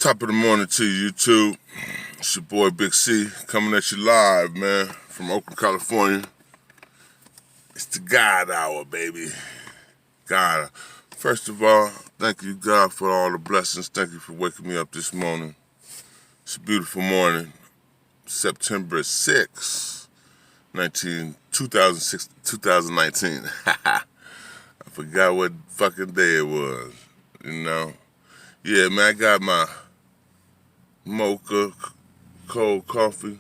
Top of the morning to you, YouTube. It's your boy Big C coming at you live, man, from Oakland, California. It's the God Hour, baby. God. First of all, thank you, God, for all the blessings. Thank you for waking me up this morning. It's a beautiful morning. September 6th, 2019. I forgot what fucking day it was, you know. Yeah, man, I got my mocha cold coffee.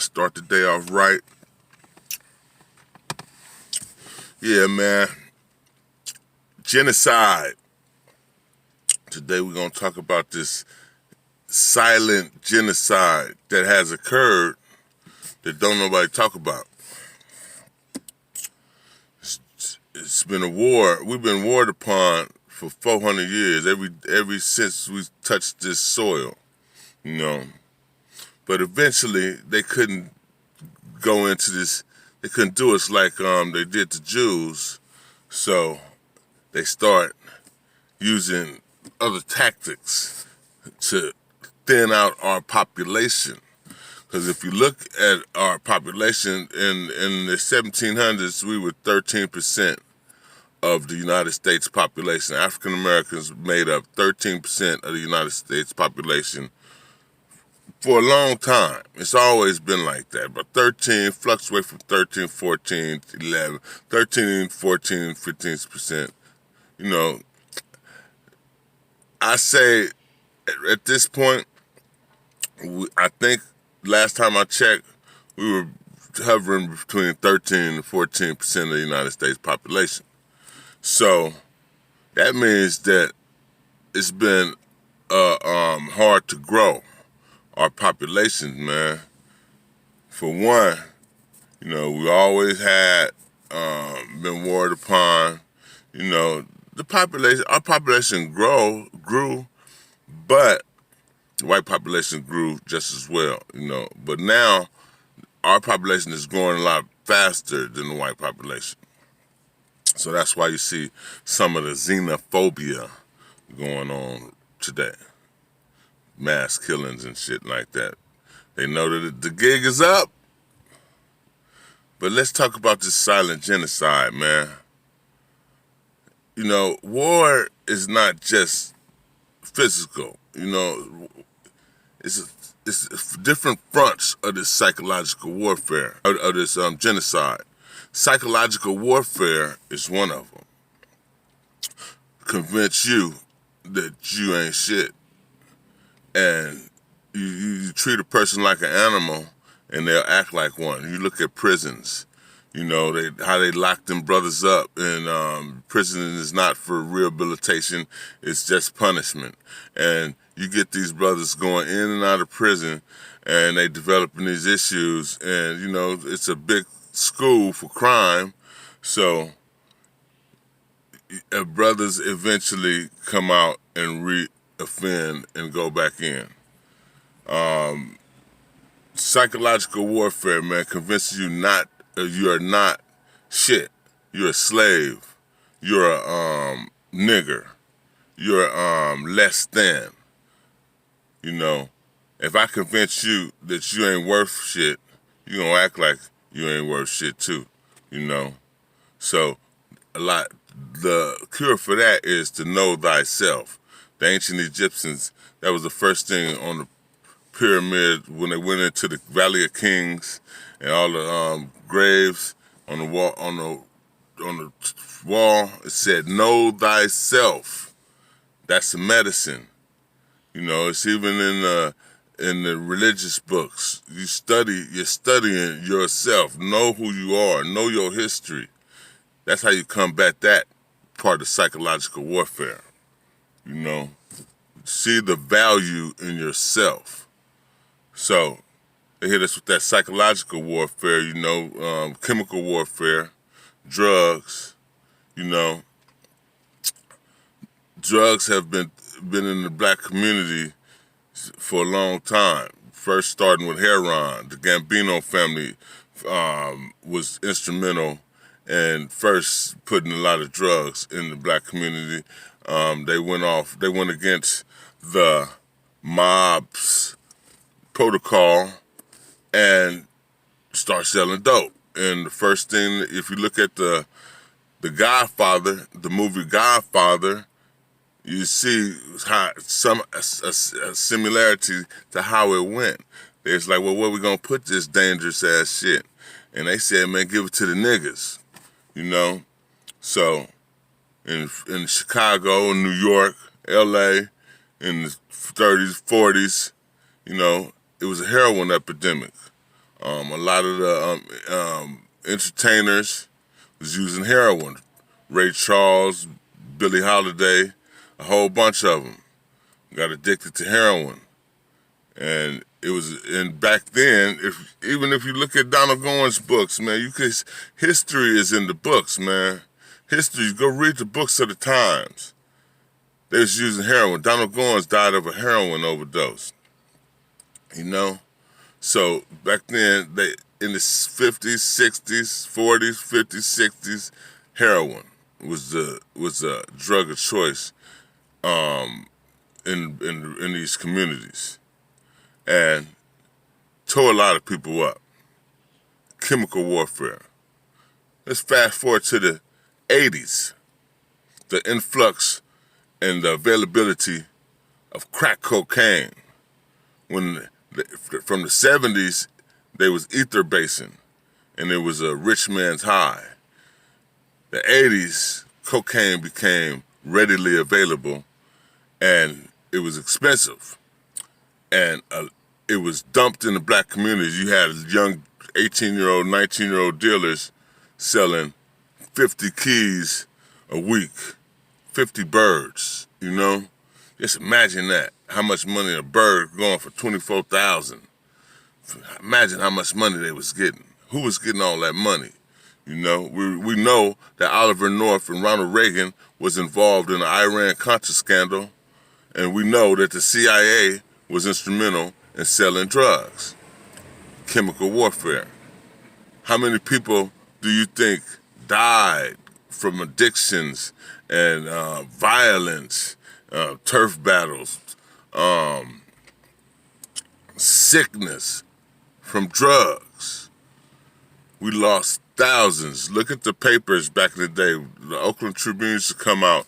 Start the day off right. Yeah, man. Genocide. Today we're going to talk about this silent genocide that has occurred that don't nobody talk about. It's been a war. We've been warred upon for 400 years, every since we touched this soil, you know. But eventually they couldn't go into this. They couldn't do us like they did the Jews. So they start using other tactics to thin out our population. Because if you look at our population in the 1700s, we were 13% of the United States population. African Americans made up 13% of the United States population for a long time. It's always been like that. But 13 fluctuate from 13, 14, 11, 13, 14, 15%. You know, I say at this point, I think last time I checked, we were hovering between 13 and 14% of the United States population. So that means that it's been hard to grow our population, man. For one, you know, we always had been warred upon. You know, our population grew, but the white population grew just as well, you know. But now our population is growing a lot faster than the white population. So that's why you see some of the xenophobia going on today. Mass killings and shit like that. They know that the gig is up. But let's talk about this silent genocide, man. You know, war is not just physical. You know, it's different fronts of this psychological warfare, of this genocide. Psychological warfare is one of them. Convince you that you ain't shit. And you treat a person like an animal and they'll act like one. You look at prisons, you know, how they lock them brothers up. And prison is not for rehabilitation, it's just punishment. And you get these brothers going in and out of prison and they developing these issues. And, you know, it's a big school for crime. So brothers eventually come out and re-offend and go back in. Psychological warfare, man, convinces you you are not shit. You're a slave. You're a nigger. You're less than. You know, if I convince you that you ain't worth shit, you gonna act like you ain't worth shit too. You know, so the cure for that is to know thyself. The ancient Egyptians, that was the first thing on the pyramid when they went into the Valley of Kings, and all the graves on the wall, it said, "Know thyself." That's the medicine. You know, it's even in the religious books. You're studying yourself. Know who you are. Know your history. That's how you combat that part of psychological warfare. You know, see the value in yourself. So they hit us with that psychological warfare, you know, chemical warfare, drugs. You know, drugs have been in the black community for a long time. First starting with heroin. The Gambino family was instrumental and first putting a lot of drugs in the black community. They went against the mob's protocol and start selling dope. And the first thing, if you look at the Godfather, the movie Godfather, you see how a similarity to how it went. It's like, well, where we gonna put this dangerous ass shit? And they said, man, give it to the niggas, you know. So in Chicago, New York, L.A., in the 30s, 40s, you know, it was a heroin epidemic. A lot of the entertainers was using heroin. Ray Charles, Billie Holiday, a whole bunch of them got addicted to heroin. And it was, and back then, even if you look at Donald Goines' books, man, history is in the books, man. History, go read the books of the times. They was using heroin. Donald Goines died of a heroin overdose, you know? So back then, in the 50s, 60s, 40s, 50s, 60s, heroin was a drug of choice in these communities, and tore a lot of people up. Chemical warfare. Let's fast forward to the 80s. The influx and the availability of crack cocaine. From the 70s, there was ether basing, and it was a rich man's high. The 80s, cocaine became readily available, and it was expensive. And it was dumped in the black communities. You had young 18-year-old, 19-year-old dealers selling 50 keys a week, 50 birds, you know? Just imagine that. How much money a bird going for $24,000. Imagine how much money they was getting. Who was getting all that money? You know, we know that Oliver North and Ronald Reagan was involved in the Iran-Contra scandal, and we know that the CIA was instrumental in selling drugs. Chemical warfare. How many people do you think died from addictions and violence, turf battles, sickness from drugs? We lost thousands. Look at the papers back in the day. The Oakland Tribune used to come out,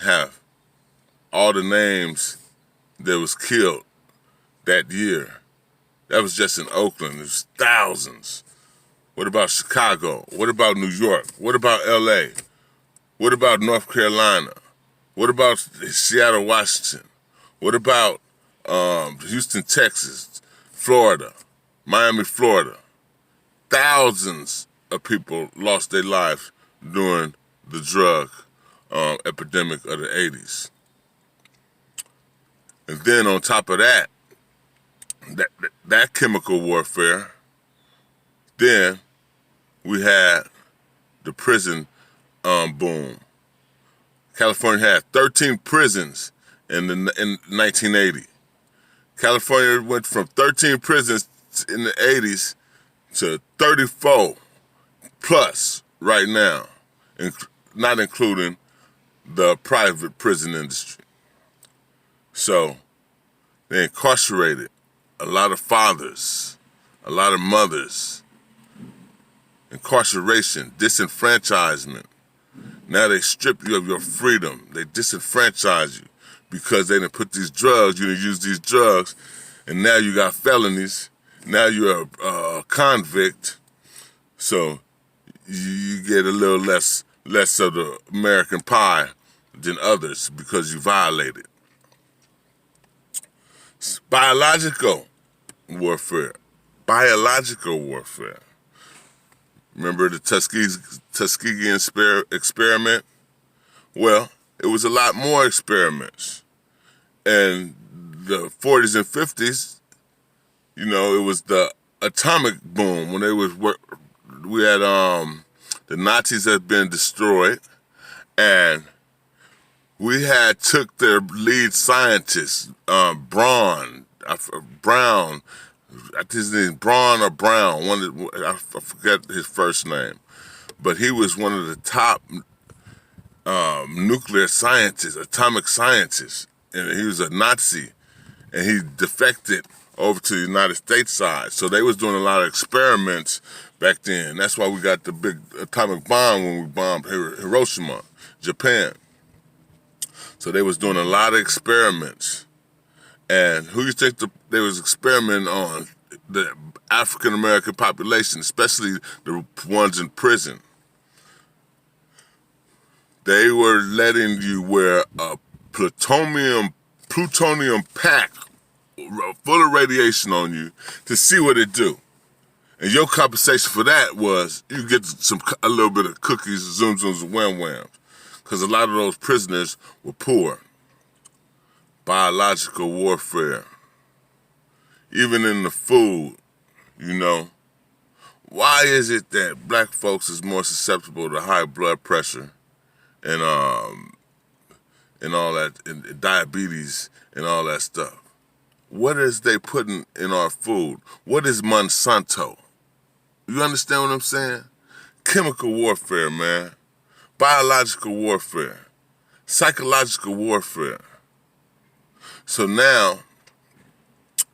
have all the names that was killed that year. That was just in Oakland. There's thousands. What about Chicago? What about New York? What about L.A.? What about North Carolina? What about Seattle, Washington? What about Houston, Texas, Florida, Miami, Florida? Thousands of people lost their lives during the drug epidemic of the 80s. And then on top of that chemical warfare, then we had the prison boom. California had 13 prisons in 1980. California went from 13 prisons in the 80s to 34 plus right now, not including the private prison industry. So they incarcerated a lot of fathers, a lot of mothers. Incarceration, disenfranchisement. Now they strip you of your freedom. They disenfranchise you because they didn't put these drugs, you didn't use these drugs, and now you got felonies. Now you're a convict, so you get a little less of the American pie than others because you violated. Biological warfare. Biological warfare. Remember the Tuskegee experiment? Well, it was a lot more experiments. In the 40s and 50s, you know, it was the atomic boom when we had the Nazis had been destroyed, and we had took their lead scientist, Brown, I think his name is Braun or Brown. I forget his first name, but he was one of the top nuclear scientists, atomic scientists, and he was a Nazi, and he defected over to the United States side. So they was doing a lot of experiments back then. That's why we got the big atomic bomb when we bombed Hiroshima, Japan. So they was doing a lot of experiments. And who you think they was experimenting on? The African American population, especially the ones in prison. They were letting you wear a plutonium pack full of radiation on you to see what it do. And your compensation for that was you get a little bit of cookies, zoom zooms, and wham whams. Because a lot of those prisoners were poor. Biological warfare. Even in the food, you know. Why is it that black folks is more susceptible to high blood pressure and all that, and diabetes and all that stuff? What is they putting in our food? What is Monsanto? You understand what I'm saying? Chemical warfare, man. Biological warfare. Psychological warfare. So now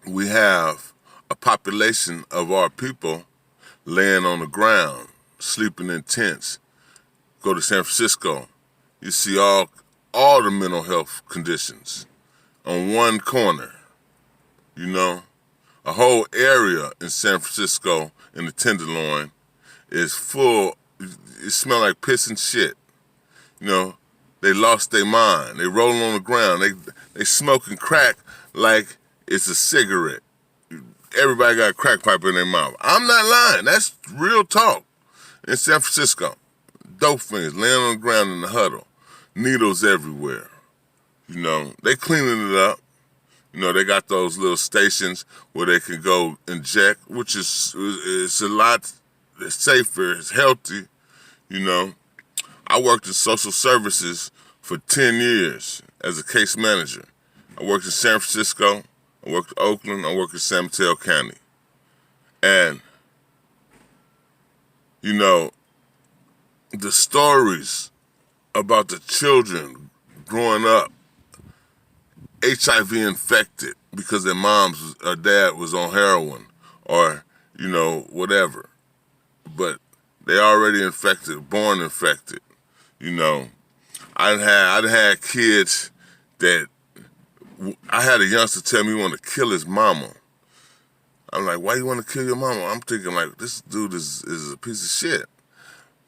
we have a population of our people laying on the ground, sleeping in tents. Go to San Francisco, you see all the mental health conditions on one corner. You know, a whole area in San Francisco in the Tenderloin is full. It smell like piss and shit. You know, they lost their mind. They rolling on the ground. They smoking crack like it's a cigarette. Everybody got a crack pipe in their mouth. I'm not lying. That's real talk. In San Francisco, dope fiends laying on the ground in the huddle, needles everywhere. You know, they cleaning it up. You know, they got those little stations where they can go inject, which is a lot safer, it's healthy, you know. I worked in social services for 10 years as a case manager. I worked in San Francisco, I worked in Oakland, I worked in San Mateo County. And, you know, the stories about the children growing up HIV infected because their moms or dad was on heroin or, you know, whatever. But they already infected, born infected, you know. I'd had kids that, I had a youngster tell me he wanted to kill his mama. I'm like, why you want to kill your mama? I'm thinking like, this dude is a piece of shit.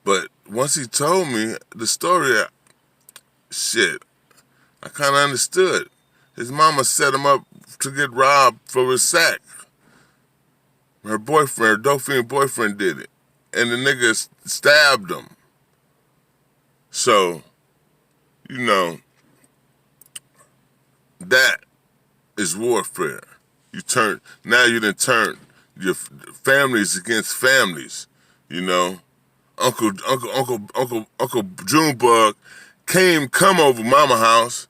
But once he told me the story, shit, I kind of understood. His mama set him up to get robbed for his sack. Her boyfriend, her Dauphine boyfriend did it. And the nigga stabbed him. So, you know, that is warfare. Now you done turned your families against families, you know. Uncle Junebug come over mama house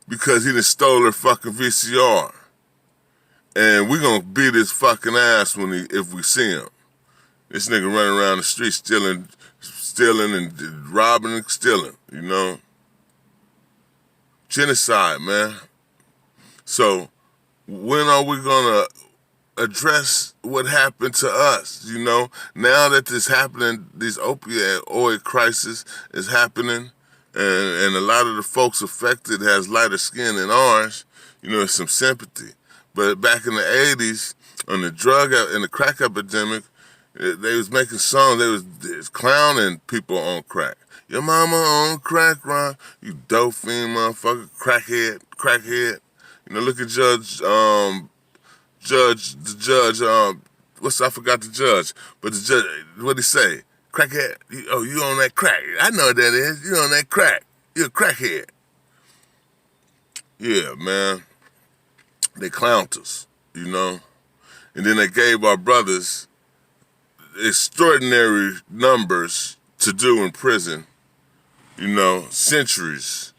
because he done stole her fucking VCR. And we gonna beat his fucking ass if we see him. This nigga running around the street stealing and robbing and stealing, you know? Genocide, man. So when are we gonna address what happened to us, you know? Now that this happening, this opioid crisis is happening, and a lot of the folks affected has lighter skin than ours, you know, there's some sympathy. But back in the 80s, on the drug and the crack epidemic, they was making songs, they was clowning people on crack. Your mama on crack, Ron, you dope fiend motherfucker, crackhead. You know, look at I forgot the judge, but the judge, what'd he say? Crackhead, you on that crack. I know what that is, you on that crack. You're a crackhead. Yeah, man. They clowned us, you know? And then they gave our brothers extraordinary numbers to do in prison, you know, centuries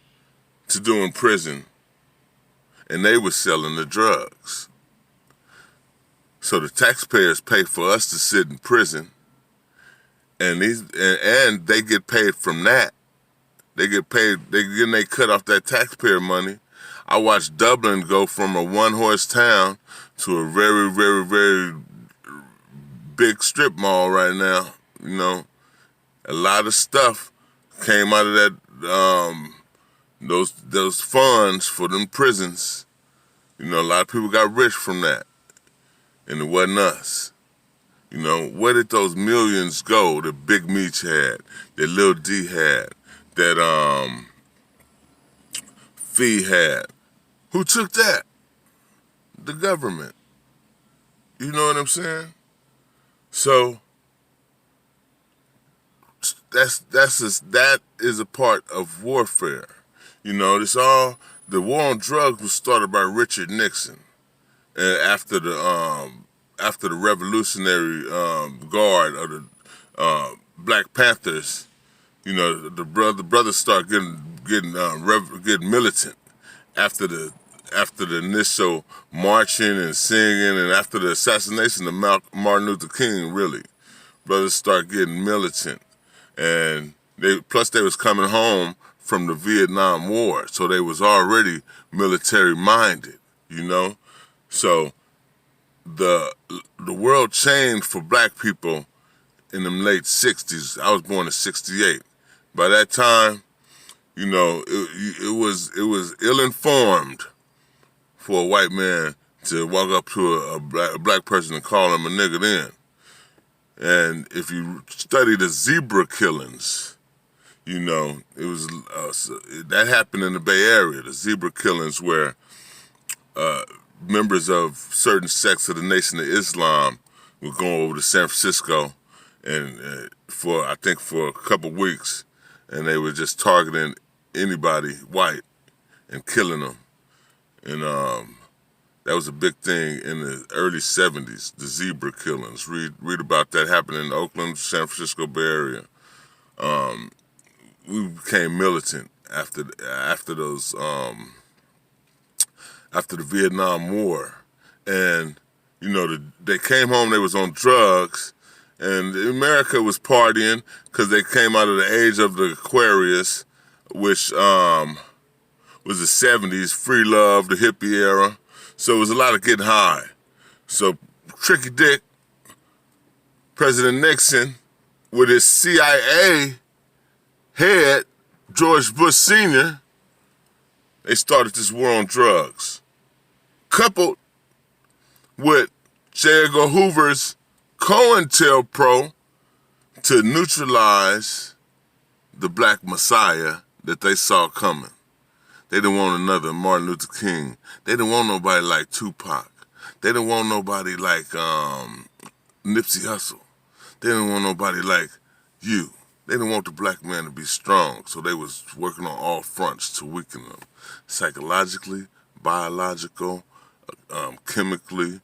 to do in prison. And they were selling the drugs. So the taxpayers pay for us to sit in prison, and they get paid from that. They get paid. They cut off that taxpayer money. I watched Dublin go from a one-horse town to a very, very, very big strip mall right now. You know, a lot of stuff came out of that. Those funds for them prisons. You know, a lot of people got rich from that, and it wasn't us. You know, where did those millions go that Big Meech had, that Lil D had, that Fee had? Who took that? The government. You know what I'm saying? So that is a part of warfare. You know, the war on drugs was started by Richard Nixon, and after the Revolutionary Guard of the Black Panthers. You know, the brothers start getting militant after the initial marching and singing, and after the assassination of Martin Luther King. Really, brothers start getting militant, and they was coming home from the Vietnam War, so they was already military minded. You know, so the world changed for black people in the late 60s. I was born in 68. By that time, you know, it was ill-informed for a white man to walk up to a black person and call him a nigger then. And if you study the zebra killings, you know, it was that happened in the Bay Area, the zebra killings where members of certain sects of the Nation of Islam would go over to San Francisco and for a couple weeks, and they were just targeting anybody white and killing them. And that was a big thing in the early 70s, the zebra killings. Read about that happening in Oakland, San Francisco Bay Area. We became militant after those after the Vietnam War, and you know they came home. They was on drugs, and America was partying because they came out of the age of the Aquarius, which was the 70s, free love, the hippie era. So it was a lot of getting high. So Tricky Dick, President Nixon, with his CIA head, George Bush Sr., they started this war on drugs, coupled with J. Edgar Hoover's COINTELPRO to neutralize the Black Messiah that they saw coming. They didn't want another Martin Luther King. They didn't want nobody like Tupac. They didn't want nobody like Nipsey Hussle. They didn't want nobody like you. They didn't want the black man to be strong, so they was working on all fronts to weaken them, psychologically, biological, chemically,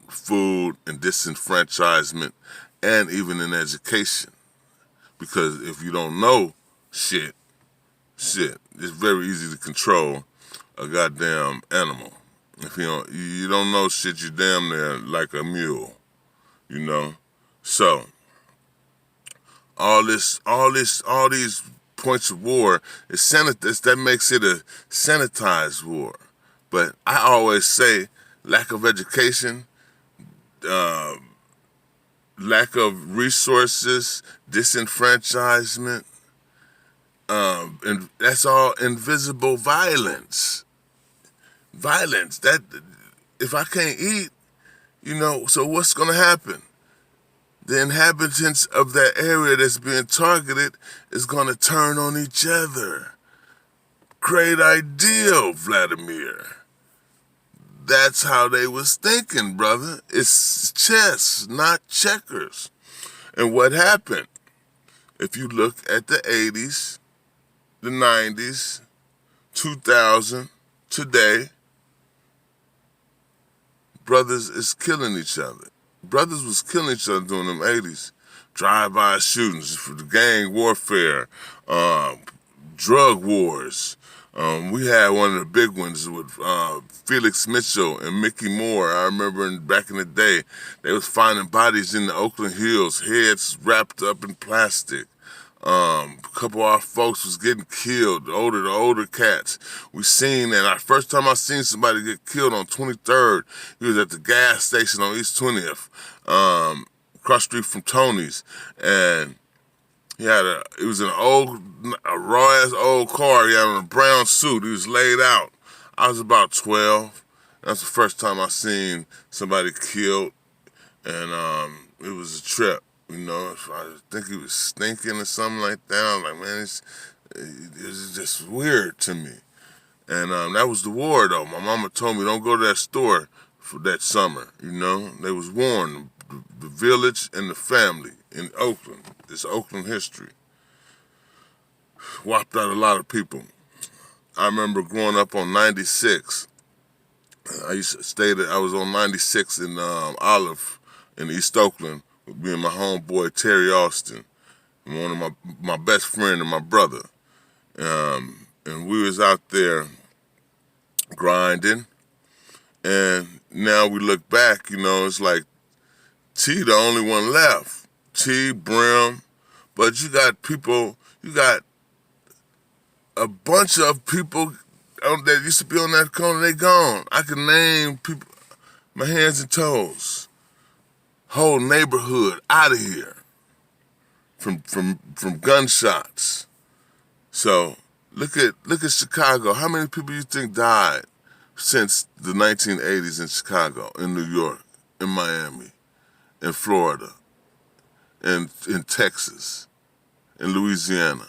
food and disenfranchisement, and even in education. Because if you don't know shit, it's very easy to control a goddamn animal. If you don't know shit, you damn near like a mule, you know. So all these points of war that makes it a sanitized war. But I always say lack of education, lack of resources, disenfranchisement, and that's all invisible violence. Violence. That if I can't eat, you know, so what's gonna happen? The inhabitants of that area that's being targeted is gonna turn on each other. Great idea, Vladimir. That's how they was thinking, brother. It's chess, not checkers. And what happened? If you look at the 80s, the 90s, 2000, today, brothers is killing each other. Brothers was killing each other during them 80s. Drive-by shootings, for the gang warfare, drug wars, We had one of the big ones with Felix Mitchell and Mickey Moore. I remember back in the day, they was finding bodies in the Oakland Hills, heads wrapped up in plastic. A couple of our folks was getting killed, the older cats. We seen that. Our first time I seen somebody get killed on 23rd, he was at the gas station on East 20th, across the street from Tony's, and it was a raw ass old car. He had on a brown suit. He was laid out. I was about 12. That's the first time I seen somebody killed, and it was a trip. You know, I think he was stinking or something like that. I was like, man, it's just weird to me. And that was the war, though. My mama told me don't go to that store for that summer. You know, they was warned, the village and the family in Oakland. It's Oakland history. Wiped out a lot of people. I remember growing up on 96. I was on 96 in Olive in East Oakland with me and my homeboy Terry Austin, and one of my best friend and my brother. And we was out there grinding, and now we look back, you know, it's like T the only one left. T, Brim, but you got a bunch of people that used to be on that corner, they gone. I can name people, my hands and toes. Whole neighborhood out of here from gunshots. So look at Chicago. How many people you think died since the 1980s in Chicago, in New York, in Miami, in Florida, in Texas, in Louisiana?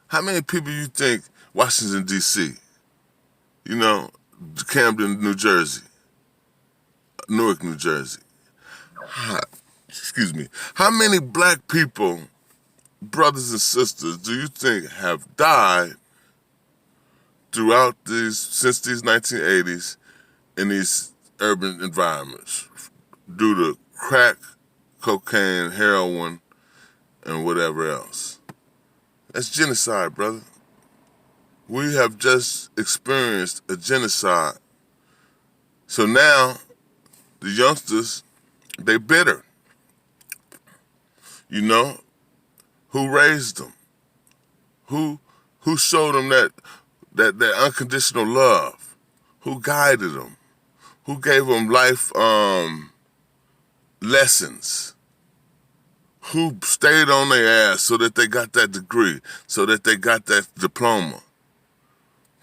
How many people you think Washington, D.C., you know, Camden, New Jersey, Newark, New Jersey? Excuse me. How many black people, brothers and sisters, do you think have died since these 1980s in these urban environments due to crack, cocaine, heroin, and whatever else? That's genocide, brother. We have just experienced a genocide. So now, the youngsters, they bitter. You know? Who raised them? Who showed them that unconditional love? Who guided them? Who gave them life lessons? Who stayed on their ass so that they got that degree, so that they got that diploma,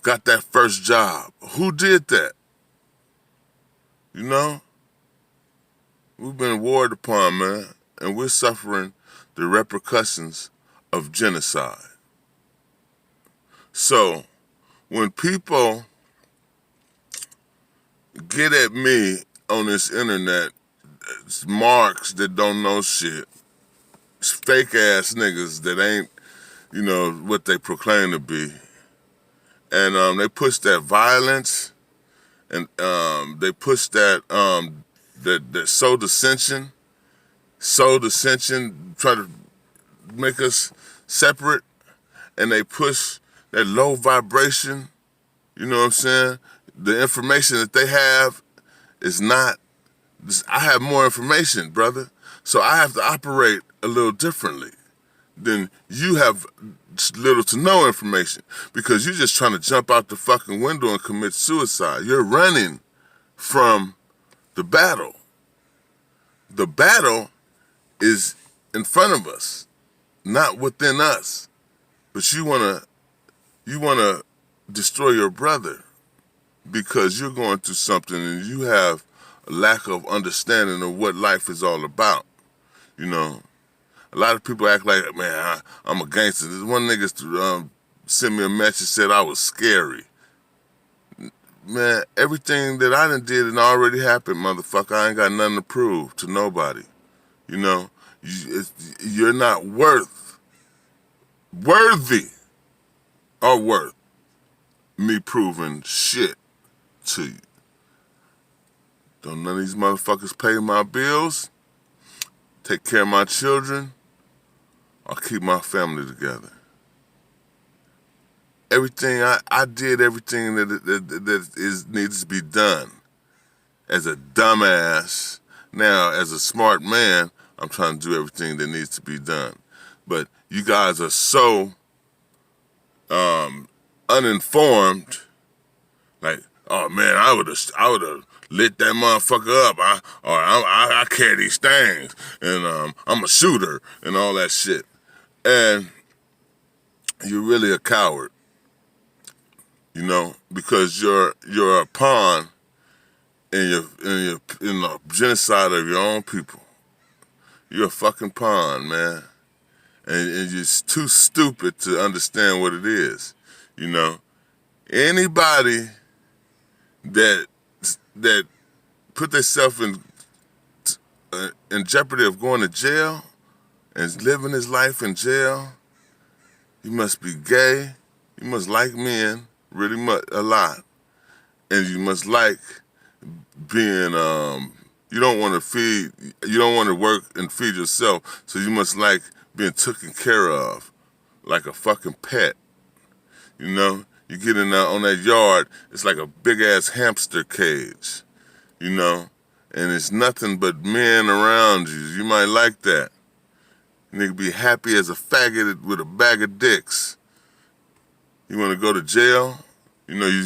got that first job? Who did that? You know? We've been warred upon, man, and we're suffering the repercussions of genocide. So, when people get at me on this internet, it's marks that don't know shit, it's fake ass niggas that ain't, you know, what they proclaim to be, and they push that violence, and they push that that sow dissension, try to make us separate, and they push that low vibration, you know what I'm saying? The information that they have is not, I have more information, brother, so I have to operate a little differently than you have little to no information, because you're just trying to jump out the fucking window and commit suicide. You're running from the battle. The battle is in front of us, not within us. But you wanna destroy your brother because you're going through something and you have a lack of understanding of what life is all about. You know, a lot of people act like, man, I'm a gangster. This one nigga sent me a message, said I was scary. Man, everything that I done did and already happened, motherfucker. I ain't got nothing to prove to nobody. You know, you're not worthy or worth me proving shit to you. Don't none of these motherfuckers pay my bills, take care of my children, or keep my family together. I did everything that needs to be done. As a dumbass, now as a smart man, I'm trying to do everything that needs to be done. But you guys are so uninformed. Like, oh man, I would have lit that motherfucker up. I carry these things, and I'm a shooter and all that shit. And you're really a coward, because you're a pawn in the genocide of your own people. You're a fucking pawn, man, and you're too stupid to understand what it is. Anybody that put themselves in jeopardy of going to jail and living his life in jail, you must be gay. You must like men really much a lot, and you must like being you don't want to work and feed yourself, so you must like being taken care of like a fucking pet. You get in there on that yard, it's like a big ass hamster cage, and it's nothing but men around you. You might like that. Nigga be happy as a faggot with a bag of dicks. You want to go to jail? You